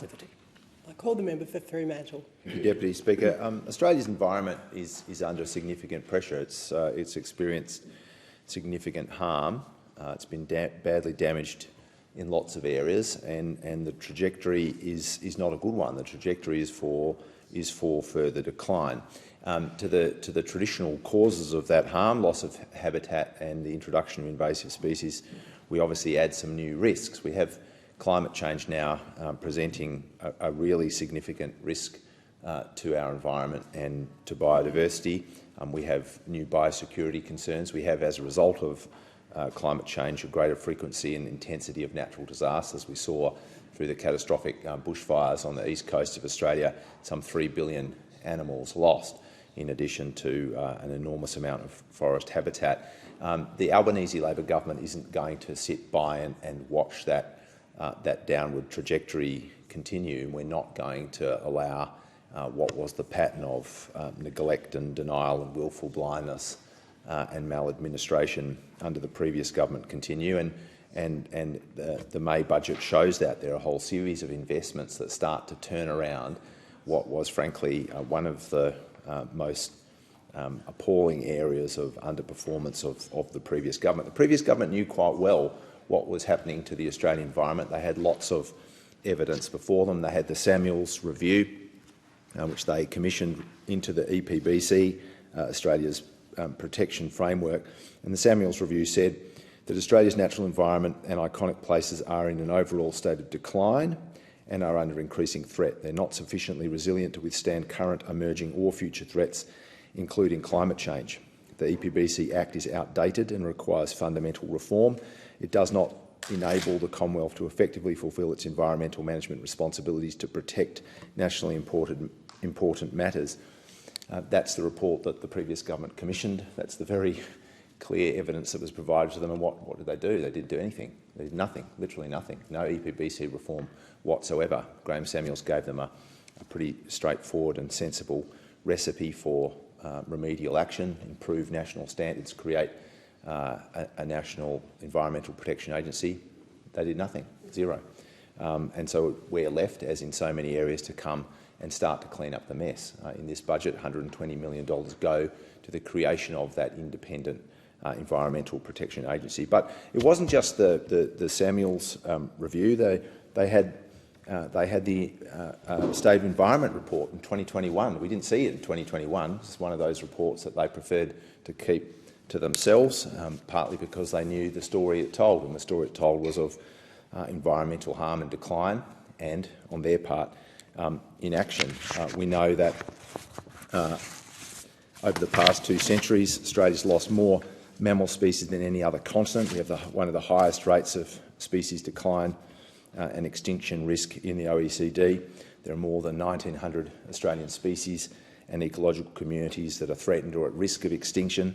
I call the member for Fremantle. Thank you, Deputy Speaker. Australia's environment is under significant pressure. It's experienced significant harm. It's been badly damaged in lots of areas, and the trajectory is not a good one. The trajectory is for further decline. To the traditional causes of that harm, loss of habitat and the introduction of invasive species, we obviously add some new risks. We have climate change now presenting a really significant risk to our environment and to biodiversity. We have new biosecurity concerns. We have, as a result of climate change, a greater frequency and intensity of natural disasters. We saw through the catastrophic bushfires on the east coast of Australia some 3 billion animals lost, in addition to an enormous amount of forest habitat. The Albanese Labor government isn't going to sit by and watch that downward trajectory continue. We're not going to allow what was the pattern of neglect and denial and willful blindness and maladministration under the previous government continue. And the May budget shows that there are a whole series of investments that start to turn around what was, frankly, one of the most appalling areas of underperformance of the previous government. The previous government knew quite well what was happening to the Australian environment. They had lots of evidence before them. They had the Samuels Review, which they commissioned into the EPBC, Australia's protection framework. And the Samuels Review said that Australia's natural environment and iconic places are in an overall state of decline and are under increasing threat. They're not sufficiently resilient to withstand current, emerging or future threats, including climate change. The EPBC Act is outdated and requires fundamental reform. It does not enable the Commonwealth to effectively fulfil its environmental management responsibilities to protect nationally important matters. That's the report that the previous government commissioned. That's the very clear evidence that was provided to them. And what did they do? They didn't do anything. They did nothing, literally nothing. No EPBC reform whatsoever. Graham Samuels gave them a pretty straightforward and sensible recipe for remedial action, improve national standards, create a national environmental protection agency. They did nothing, zero. And so we're left, as in so many areas, to come and start to clean up the mess. In this budget, $120 million go to the creation of that independent environmental protection agency. But it wasn't just the Samuels Review. They had the State of Environment report in 2021. We didn't see it in 2021. It's one of those reports that they preferred to keep to themselves, partly because they knew the story it told, and the story it told was of environmental harm and decline, and, on their part, inaction. We know that over the past 2 centuries, Australia's lost more mammal species than any other continent. We have one of the highest rates of species decline and extinction risk in the OECD. There are more than 1,900 Australian species and ecological communities that are threatened or at risk of extinction.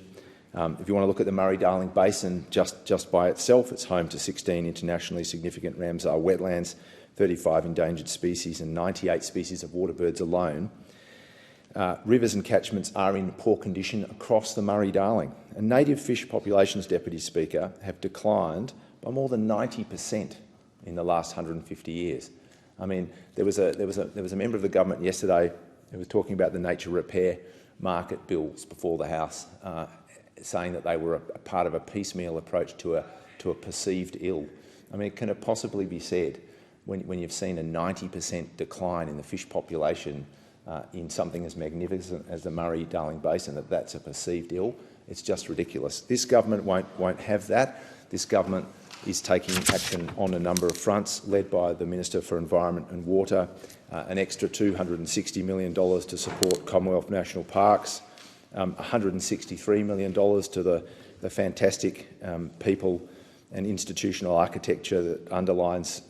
If you want to look at the Murray-Darling Basin just by itself, it's home to 16 internationally significant Ramsar wetlands, 35 endangered species and 98 species of waterbirds alone. Rivers and catchments are in poor condition across the Murray-Darling. And native fish populations, Deputy Speaker, have declined by more than 90% in the last 150 years. I mean, there was a member of the government yesterday who was talking about the nature repair market bills before the House, saying that they were a part of a piecemeal approach to a perceived ill. I mean, can it possibly be said, when you've seen a 90% decline in the fish population in something as magnificent as the Murray-Darling Basin, that that's a perceived ill? It's just ridiculous. This government won't have that. This government is taking action on a number of fronts, led by the Minister for Environment and Water, an extra $260 million to support Commonwealth National Parks, $163 million to the fantastic people and institutional architecture that underlines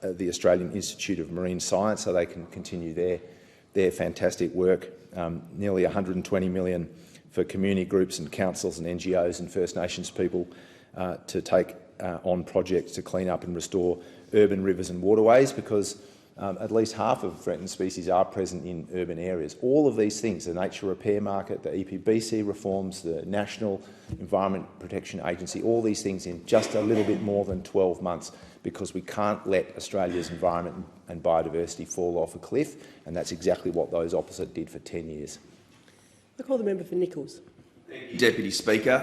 the Australian Institute of Marine Science, so they can continue their fantastic work. Nearly $120 million for community groups and councils and NGOs and First Nations people to take on projects to clean up and restore urban rivers and waterways, because at least half of threatened species are present in urban areas. All of these things, the nature repair market, the EPBC reforms, the National Environment Protection Agency, all these things in just a little bit more than 12 months, because we can't let Australia's environment and biodiversity fall off a cliff, and that's exactly what those opposite did for 10 years. I call the member for Nichols. Deputy Speaker.